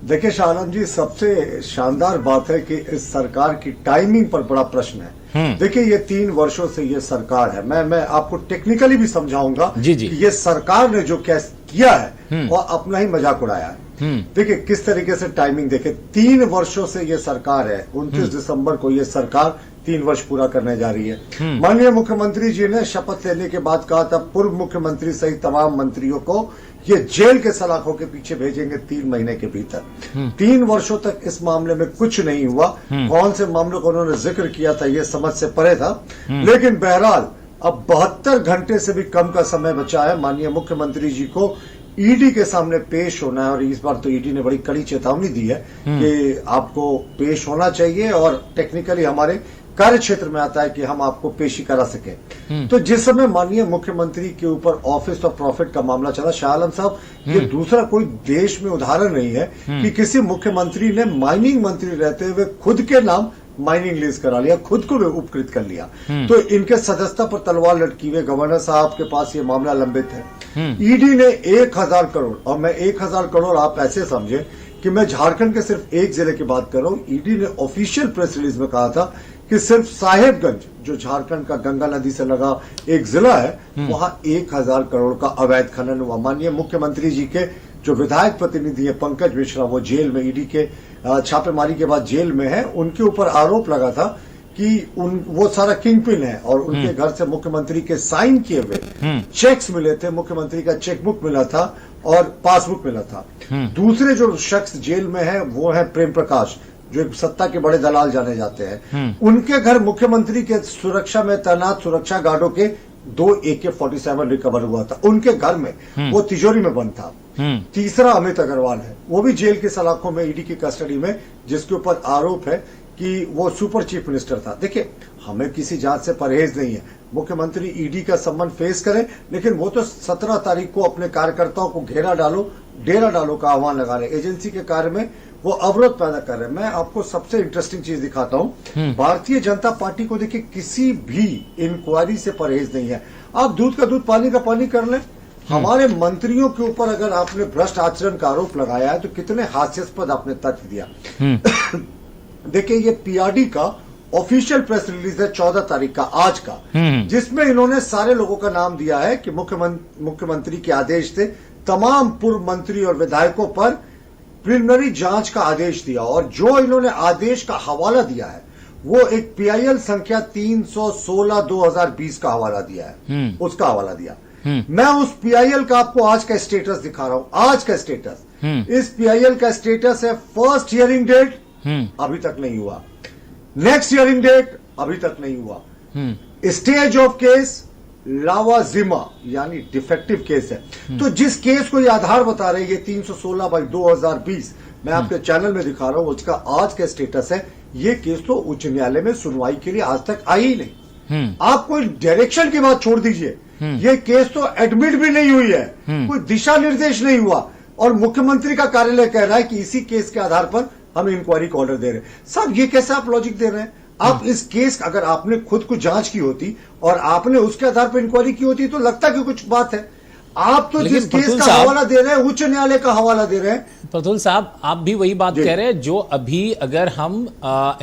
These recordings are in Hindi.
देखिए शाह आलम जी, सबसे शानदार बात है कि इस सरकार की टाइमिंग पर बड़ा प्रश्न है। देखिए, ये 3 वर्षों से ये सरकार है। मैं आपको टेक्निकली भी समझाऊंगा कि ये सरकार ने जो क्या किया है और अपना ही मजाक उड़ाया है। देखिए किस तरीके से टाइमिंग, देखिए 3 वर्षों से ये सरकार है। 29 दिसंबर को ये सरकार 3 वर्ष पूरा करने जा रही है। माननीय मुख्यमंत्री जी ने शपथ लेने के बाद कहा था पूर्व मुख्यमंत्री सहित तमाम मंत्रियों को ये जेल के सलाखों के पीछे भेजेंगे 3 महीने के भीतर। 3 वर्षों तक इस मामले में कुछ नहीं हुआ। कौन से मामलों का उन्होंने जिक्र किया था ये समझ से परे था। लेकिन बहरहाल अब 72 घंटे से भी कम का समय बचा है माननीय मुख्यमंत्री जी को ईडी के सामने पेश होना है। और इस बार तो ईडी ने बड़ी कड़ी चेतावनी दी है कि आपको पेश होना चाहिए और टेक्निकली हमारे कार्य क्षेत्र में आता है कि हम आपको पेशी करा सके। तो जिस समय माननीय मुख्यमंत्री के ऊपर ऑफिस ऑफ प्रॉफिट का मामला चला, शाह आलम साहब, ये दूसरा कोई देश में उदाहरण नहीं है कि किसी मुख्यमंत्री ने माइनिंग मंत्री रहते हुए खुद के नाम माइनिंग लीज करा लिया, खुद को उपकृत कर लिया। तो इनके सदस्यता पर तलवार लटकी हुए गवर्नर साहब के पास ये मामला लंबित है। ईडी ने 1000 करोड़, और मैं 1000 करोड़ आप ऐसे समझे कि मैं झारखंड के सिर्फ एक जिले की बात कर रहा हूं। ईडी ने ऑफिशियल प्रेस रिलीज में कहा था कि सिर्फ साहेबगंज, जो झारखंड का गंगा नदी से लगा एक जिला है, वहां 1000 करोड़ का अवैध खनन हुआ। माननीय मुख्यमंत्री जी के जो विधायक प्रतिनिधि है पंकज मिश्रा, वो जेल में, ईडी के छापेमारी के बाद जेल में है। उनके ऊपर आरोप लगा था कि वो सारा किंगपिन है और उनके घर से मुख्यमंत्री के साइन किए हुए चेक्स मिले थे, मुख्यमंत्री का चेकबुक मिला था और पासबुक मिला था। दूसरे जो शख्स जेल में है वो है प्रेम प्रकाश, जो एक सत्ता के बड़े दलाल जाने जाते हैं। उनके घर मुख्यमंत्री के सुरक्षा में तैनात सुरक्षा गार्डों के 2 AK-47 रिकवर हुआ था उनके घर में, वो तिजोरी में बंद था। तीसरा अमित अग्रवाल है, वो भी जेल की सलाखों में, ईडी की कस्टडी में, जिसके ऊपर आरोप है कि वो सुपर चीफ मिनिस्टर था। देखिए, हमें किसी जांच से परहेज नहीं है। मुख्यमंत्री ईडी का सम्मान फेस करें, लेकिन वो तो 17 तारीख को अपने कार्यकर्ताओं को घेरा डालो, डेरा डालो का आह्वान लगा रहे। एजेंसी के कार्य में वो अवरोध पैदा कर रहे हैं। मैं आपको सबसे इंटरेस्टिंग चीज दिखाता हूं। भारतीय जनता पार्टी को देखिए किसी भी इंक्वायरी से परहेज नहीं है। आप दूध का दूध पानी का पानी कर लें। हमारे मंत्रियों के ऊपर अगर आपने भ्रष्ट आचरण का आरोप लगाया है तो कितने हास्यास्पद आपने तथ्य दिया। देखिए, ये पीआरडी का ऑफिशियल प्रेस रिलीज है 14 तारीख का, आज का, जिसमें इन्होंने सारे लोगों का नाम दिया है कि मुख्यमंत्री के आदेश से तमाम पूर्व मंत्री और विधायकों पर प्रिलिमिनरी जांच का आदेश दिया। और जो इन्होंने आदेश का हवाला दिया है वो एक PIL संख्या 316/2020 का हवाला दिया है, उसका हवाला दिया। मैं उस PIL का आपको आज का स्टेटस दिखा रहा हूं। आज का स्टेटस, इस PIL का स्टेटस है फर्स्ट हियरिंग डेट अभी तक नहीं हुआ, नेक्स्ट हियरिंग डेट अभी तक नहीं हुआ, स्टेज ऑफ केस लावाजिमा यानी डिफेक्टिव केस है। तो जिस केस को ये आधार बता रहे हैं, ये 316/2020, मैं आपके चैनल में दिखा रहा हूं, उसका आज का स्टेटस है ये केस तो उच्च न्यायालय में सुनवाई के लिए आज तक आई ही नहीं। आप कोई डायरेक्शन की बात छोड़ दीजिए, ये केस तो एडमिट भी नहीं हुई है, कोई दिशा निर्देश नहीं हुआ और मुख्यमंत्री का कार्यालय कह रहा है कि इसी केस के आधार पर हम इंक्वायरी का ऑर्डर दे रहे हैं। साहब, ये कैसे आप लॉजिक दे रहे हैं? आप इस केस, अगर आपने खुद को जांच की होती और आपने उसके आधार पर इंक्वायरी की होती तो लगता कि कुछ बात है। आप तो जिस केस का हवाला दे रहे हैं उच्च न्यायालय का हवाला दे रहे हैं। प्रतुल साहब, आप भी वही बात कह रहे हैं जो अभी अगर हम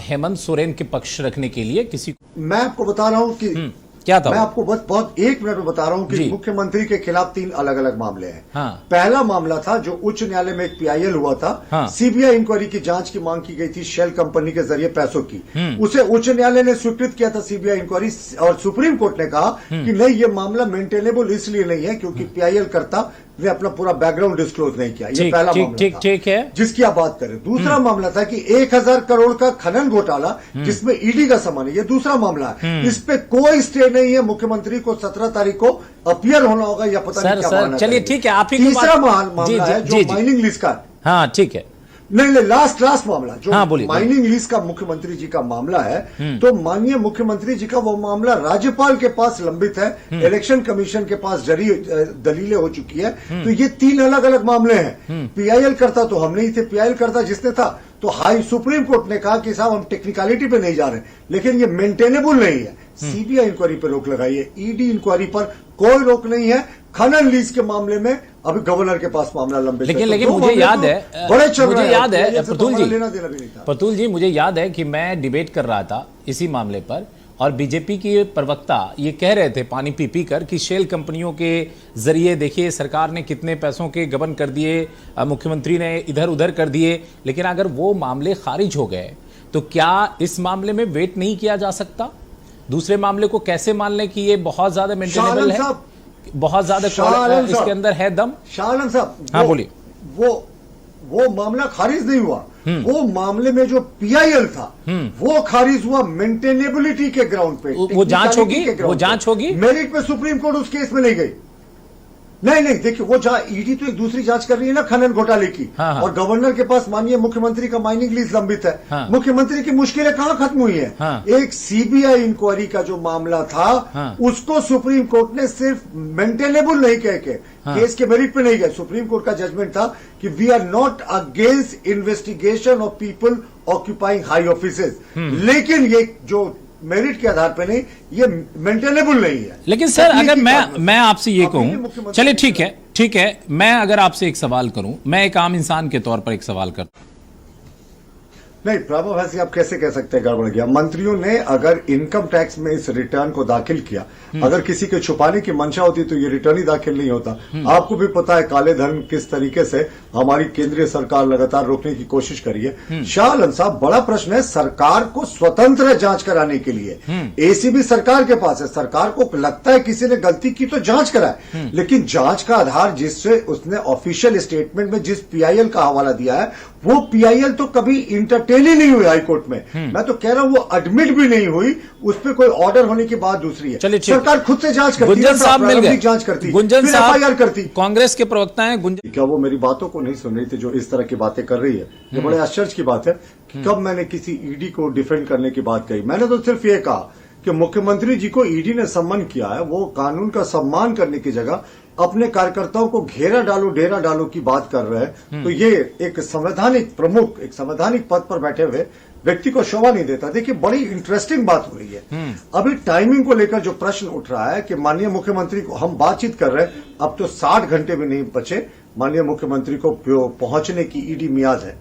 हेमंत सोरेन के पक्ष रखने के लिए किसी, मैं आपको बता रहा हूं कि क्या था, मैं आपको बस बहुत 1 मिनट में बता रहा हूं कि मुख्यमंत्री के खिलाफ 3 अलग अलग मामले हैं। पहला मामला था जो उच्च न्यायालय में एक PIL हुआ था, CBI इंक्वायरी की जांच की मांग की गई थी शेल कंपनी के जरिए पैसों की, उसे उच्च न्यायालय ने स्वीकृत किया था CBI इंक्वायरी, और सुप्रीम कोर्ट ने कहा कि नहीं, ये मामला मेंटेनेबल इसलिए नहीं है क्योंकि PIL करता ने अपना पूरा बैकग्राउंड डिस्क्लोज नहीं किया। ये पहला मामला था, ठीक है, जिसकी आप बात करें। दूसरा मामला था कि 1000 करोड़ का खनन घोटाला जिसमें ईडी का सामान है, ये दूसरा मामला है। इस पे कोई स्टे नहीं है। मुख्यमंत्री को 17 तारीख को अपीयर होना होगा या पता नहीं क्या मानना। चलिए ठीक है, आप ही तीसरा मामला है जो माइनिंग लीज का। हाँ ठीक है, नहीं, लास्ट मामला जो माइनिंग लीज का मुख्यमंत्री जी का मामला है, तो माननीय मुख्यमंत्री जी का वो मामला राज्यपाल के पास लंबित है, इलेक्शन कमीशन के पास जरी दलीलें हो चुकी है। तो ये 3 अलग अलग मामले हैं। PIL करता तो हम नहीं थे, PIL करता जिसने था तो हाई सुप्रीम कोर्ट ने कहा कि साहब हम टेक्निकलिटी पे नहीं जा रहे, लेकिन ये मेंटेनेबल नहीं है। CBI इंक्वायरी पर रोक लगाई है, ED इंक्वायरी पर कोई रोक नहीं है। खनन लीज के मामले में अभी गवर्नर के पास मामला लंबे लेकिन मुझे याद है, बड़े चल मुझे याद है प्रतुल जी, लेना देना भी नहीं था। प्रतुल जी, मुझे याद है कि मैं डिबेट कर रहा था इसी मामले पर और बीजेपी के प्रवक्ता ये कह रहे थे पानी पी पी कर कि शेल कंपनियों के जरिए देखिए सरकार ने कितने पैसों के गबन कर दिए, मुख्यमंत्री ने इधर उधर कर दिए। लेकिन अगर वो मामले खारिज हो गए तो क्या इस मामले में वेट नहीं किया जा सकता? दूसरे मामले को कैसे मान लें कि ये बहुत ज्यादा मेंटेनेबल है, बहुत ज्यादा इसके अंदर है दम? शाह आलम साहब, हाँ बोलिए। वो मामला खारिज नहीं हुआ, वो मामले में जो पीआईएल था वो खारिज हुआ मेंटेनेबिलिटी के ग्राउंड पे। वो जांच होगी, वो जांच होगी। मेरिट पे सुप्रीम कोर्ट उस केस में नहीं गई। नहीं देखिए, वो ईडी तो एक दूसरी जांच कर रही है ना खनन घोटाले की। हाँ। और गवर्नर के पास माननीय मुख्यमंत्री का माइनिंग लीज लंबित है। हाँ। मुख्यमंत्री की मुश्किलें कहां खत्म हुई है? हाँ। एक सीबीआई इंक्वायरी का जो मामला था, हाँ। उसको सुप्रीम कोर्ट ने सिर्फ मेंटेनेबल नहीं कह के केस के मेरिट पे नहीं गए। सुप्रीम कोर्ट का जजमेंट था कि we are not against investigation of people occupying high offices, लेकिन ये जो मेरिट के आधार पर नहीं, ये मेंटेनेबल नहीं है। लेकिन सर अगर मैं आपसे ये कहूं, चलिए ठीक है, मैं अगर आपसे एक सवाल करूं, मैं एक आम इंसान के तौर पर एक सवाल करता हूं। नहीं, प्रभावैसी आप कैसे कह सकते हैं गड़बड़ गया? मंत्रियों ने अगर इनकम टैक्स में इस रिटर्न को दाखिल किया, अगर किसी के छुपाने की मंशा होती तो ये रिटर्न ही दाखिल नहीं होता। आपको भी पता है काले धन किस तरीके से हमारी केंद्रीय सरकार लगातार रोकने की कोशिश करी है। शाह आलम साहब, बड़ा प्रश्न है सरकार को स्वतंत्र जांच कराने के लिए। एसीबी सरकार के पास है, सरकार को लगता है किसी ने गलती की तो जांच कराए, लेकिन जांच का आधार जिससे उसने ऑफिशियल स्टेटमेंट में जिस पीआईएल का हवाला दिया है, वो पीआईएल तो कभी इंटरटेन ही नहीं हुई हाईकोर्ट में। मैं तो कह रहा हूं वो एडमिट भी नहीं हुई, उस पर कोई ऑर्डर होने की बात दूसरी है। सरकार खुद से जांच करती है, गुंजन साहब मिल गए, जांच करती, गुंजन साहब एफआईआर करती। कांग्रेस के प्रवक्ता हैं गुंजन। क्या वो मेरी बातों को नहीं सुन रही थी जो इस तरह की बातें कर रही है? ये बड़े आश्चर्य की बात है कि कब मैंने किसी ईडी को डिफेंड करने की बात कही। मैंने तो सिर्फ ये कहा कि मुख्यमंत्री जी को ईडी ने सम्मान किया है, वो कानून का सम्मान करने की जगह अपने कार्यकर्ताओं को घेरा डालो डेरा डालो की बात कर रहे हैं। तो ये एक संवैधानिक प्रमुख, एक संवैधानिक पद पर बैठे हुए व्यक्ति को शोभा नहीं देता। देखिए, बड़ी इंटरेस्टिंग बात हो रही है। अभी टाइमिंग को लेकर जो प्रश्न उठ रहा है कि माननीय मुख्यमंत्री को हम बातचीत कर रहे हैं, अब तो 60 घंटे भी नहीं बचे माननीय मुख्यमंत्री को पहुंचने की ईडी मियाद है।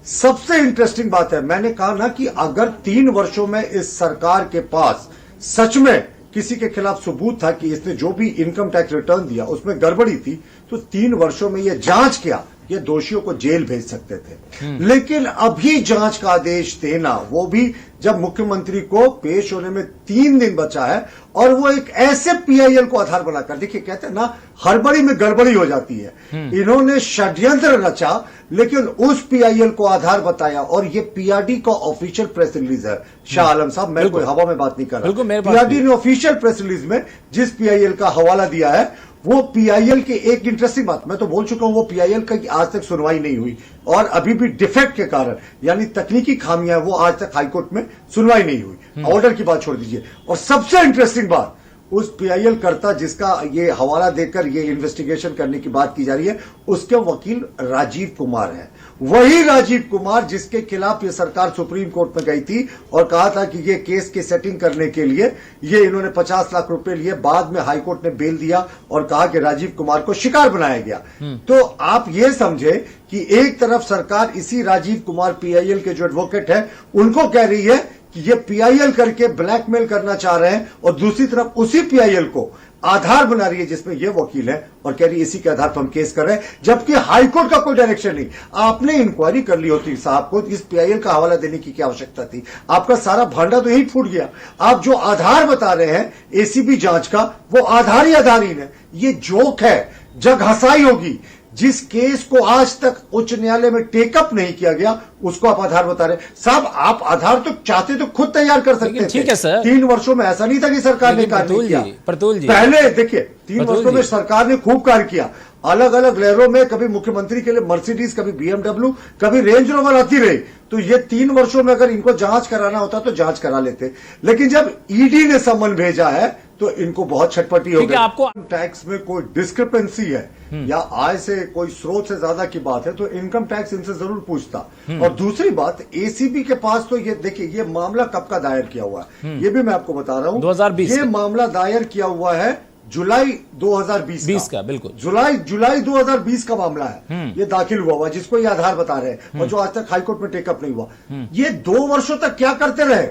सबसे इंटरेस्टिंग बात है, मैंने कहा ना कि अगर 3 वर्षों में इस सरकार के पास सच में किसी के खिलाफ सबूत था कि इसने जो भी इनकम टैक्स रिटर्न दिया उसमें गड़बड़ी थी, तो 3 वर्षों में यह जांच किया, ये दोषियों को जेल भेज सकते थे। लेकिन अभी जांच का आदेश देना, वो भी जब मुख्यमंत्री को पेश होने में 3 दिन बचा है, और वो एक ऐसे पीआईएल को आधार बनाकर, देखिए कहते हैं ना हड़बड़ी में गड़बड़ी हो जाती है। इन्होंने षड्यंत्र रचा लेकिन उस पीआईएल को आधार बताया, और ये पीआरडी का ऑफिशियल प्रेस रिलीज है। शाह आलम साहब, मैं कोई हवा में बात नहीं कर रहा। पीआरडी ने ऑफिशियल प्रेस रिलीज में जिस पीआईएल का हवाला दिया है, वो पीआईएल के एक इंटरेस्टिंग बात, मैं तो बोल चुका हूं, वो पीआईएल का आज तक सुनवाई नहीं हुई, और अभी भी डिफेक्ट के कारण यानी तकनीकी खामियां, वो आज तक हाईकोर्ट में सुनवाई नहीं हुई। ऑर्डर की बात छोड़ दीजिए। और सबसे इंटरेस्टिंग बात, उस पीआईएल कर्ता जिसका ये हवाला देकर ये इन्वेस्टिगेशन करने की बात की जा रही है, उसके वकील राजीव कुमार है। वही राजीव कुमार जिसके खिलाफ ये सरकार सुप्रीम कोर्ट में गई थी और कहा था कि ये केस की सेटिंग करने के लिए ये इन्होंने 50 लाख रुपए लिए, बाद में हाईकोर्ट ने बेल दिया और कहा कि राजीव कुमार को शिकार बनाया गया। तो आप ये समझे कि एक तरफ सरकार इसी राजीव कुमार पीआईएल के जो एडवोकेट है उनको कह रही है कि ये पीआईएल करके ब्लैकमेल करना चाह रहे हैं, और दूसरी तरफ उसी पीआईएल को आधार बना रही है जिसमें ये वकील है और कह रही है इसी के आधार पर हम केस कर रहे हैं, जबकि हाईकोर्ट का कोई डायरेक्शन नहीं। आपने इंक्वायरी कर ली होती साहब को, इस पीआईएल का हवाला देने की क्या आवश्यकता थी? आपका सारा भांडा तो यही फूट गया। आप जो आधार बता रहे हैं एसीबी जांच का, वो आधार ही आधारहीन है। ये जोक है, जग हंसाई होगी। जिस केस को आज तक उच्च न्यायालय में टेकअप नहीं किया गया, उसको आप आधार बता रहे। साहब, आप आधार तो चाहते तो खुद तैयार कर सकते थे। ठीक है सर, 3 वर्षों में ऐसा नहीं था कि सरकार ने कार्य नहीं किया। प्रतुल जी, पहले देखिए 3 वर्षों में सरकार ने खूब कार्य किया, अलग अलग लहरों में, कभी मुख्यमंत्री के लिए मर्सिडीज, कभी बीएमडब्ल्यू, कभी रेंज रोवर आती रही। तो ये 3 वर्षों में अगर इनको जांच कराना होता तो जांच करा लेते, लेकिन जब ईडी ने सम्मन भेजा है तो इनको बहुत छटपटी हो गई। आपको टैक्स में कोई डिस्क्रिपेंसी है या आय से कोई स्रोत से ज्यादा की बात है तो इनकम टैक्स इनसे जरूर पूछता। और दूसरी बात, एसीबी के पास तो ये देखिए, ये मामला कब का दायर किया हुआ है, ये भी मैं आपको बता रहा हूं। 2020 ये मामला दायर किया हुआ है जुलाई 2020 20 का बिल्कुल जुलाई 2020 का मामला है। ये दाखिल हुआ जिसको ये आधार बता रहे हैं और जो आज तक हाईकोर्ट में टेकअप नहीं हुआ। ये 2 वर्षों तक क्या करते रहे?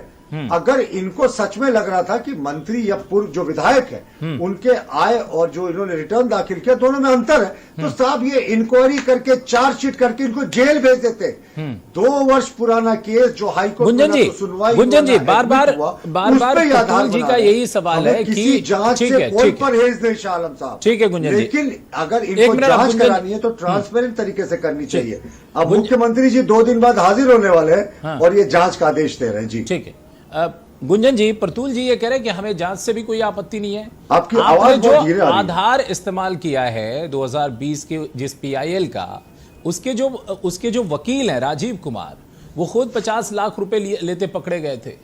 अगर इनको सच में लग रहा था कि मंत्री या पूर्व जो विधायक है उनके आय और जो इन्होंने रिटर्न दाखिल किया दोनों में अंतर है, तो साहब ये इंक्वायरी करके चार्जशीट करके इनको जेल भेज देते। 2 वर्ष पुराना केस जो हाईकोर्ट में सुनवाई गुंजन जी बार बार प्रतुल जी का यही सवाल है कि जांच से कोई परहेज नहीं शाह आलम साहब। ठीक है गुंजन जी, लेकिन अगर इनको जांच करानी है तो ट्रांसपेरेंट तरीके से करनी चाहिए। अब मुख्यमंत्री जी 2 दिन बाद हाजिर होने वाले हैं और ये जांच का आदेश दे रहे हैं। जी ठीक है गुंजन जी, प्रतुल जी ये कह रहे हैं कि हमें जांच से भी कोई आपत्ति नहीं है। आपकी आपने जो आधार इस्तेमाल किया है 2020 के जिस पीआईएल का, उसके जो वकील हैं राजीव कुमार, वो खुद 50 लाख रुपए लेते पकड़े गए थे।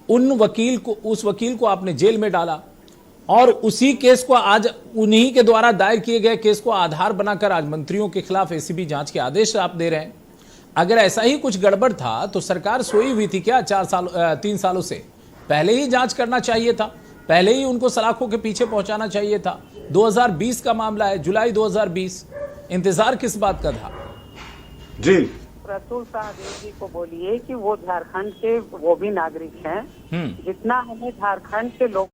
उस वकील को आपने जेल में डाला और उसी केस को आज उन्हीं के द्वारा दायर किए गए केस को आधार बनाकर आज मंत्रियों के खिलाफ एसीबी जांच के आदेश आप दे रहे हैं। अगर ऐसा ही कुछ गड़बड़ था तो सरकार सोई हुई थी क्या 3 सालों से? पहले ही जांच करना चाहिए था, पहले ही उनको सलाखों के पीछे पहुंचाना चाहिए था। 2020 का मामला है, जुलाई 2020, इंतजार किस बात का था? जी प्रतुल शाहदेव जी को बोलिए कि वो झारखंड के वो भी नागरिक हैं, जितना हमें झारखंड के लोग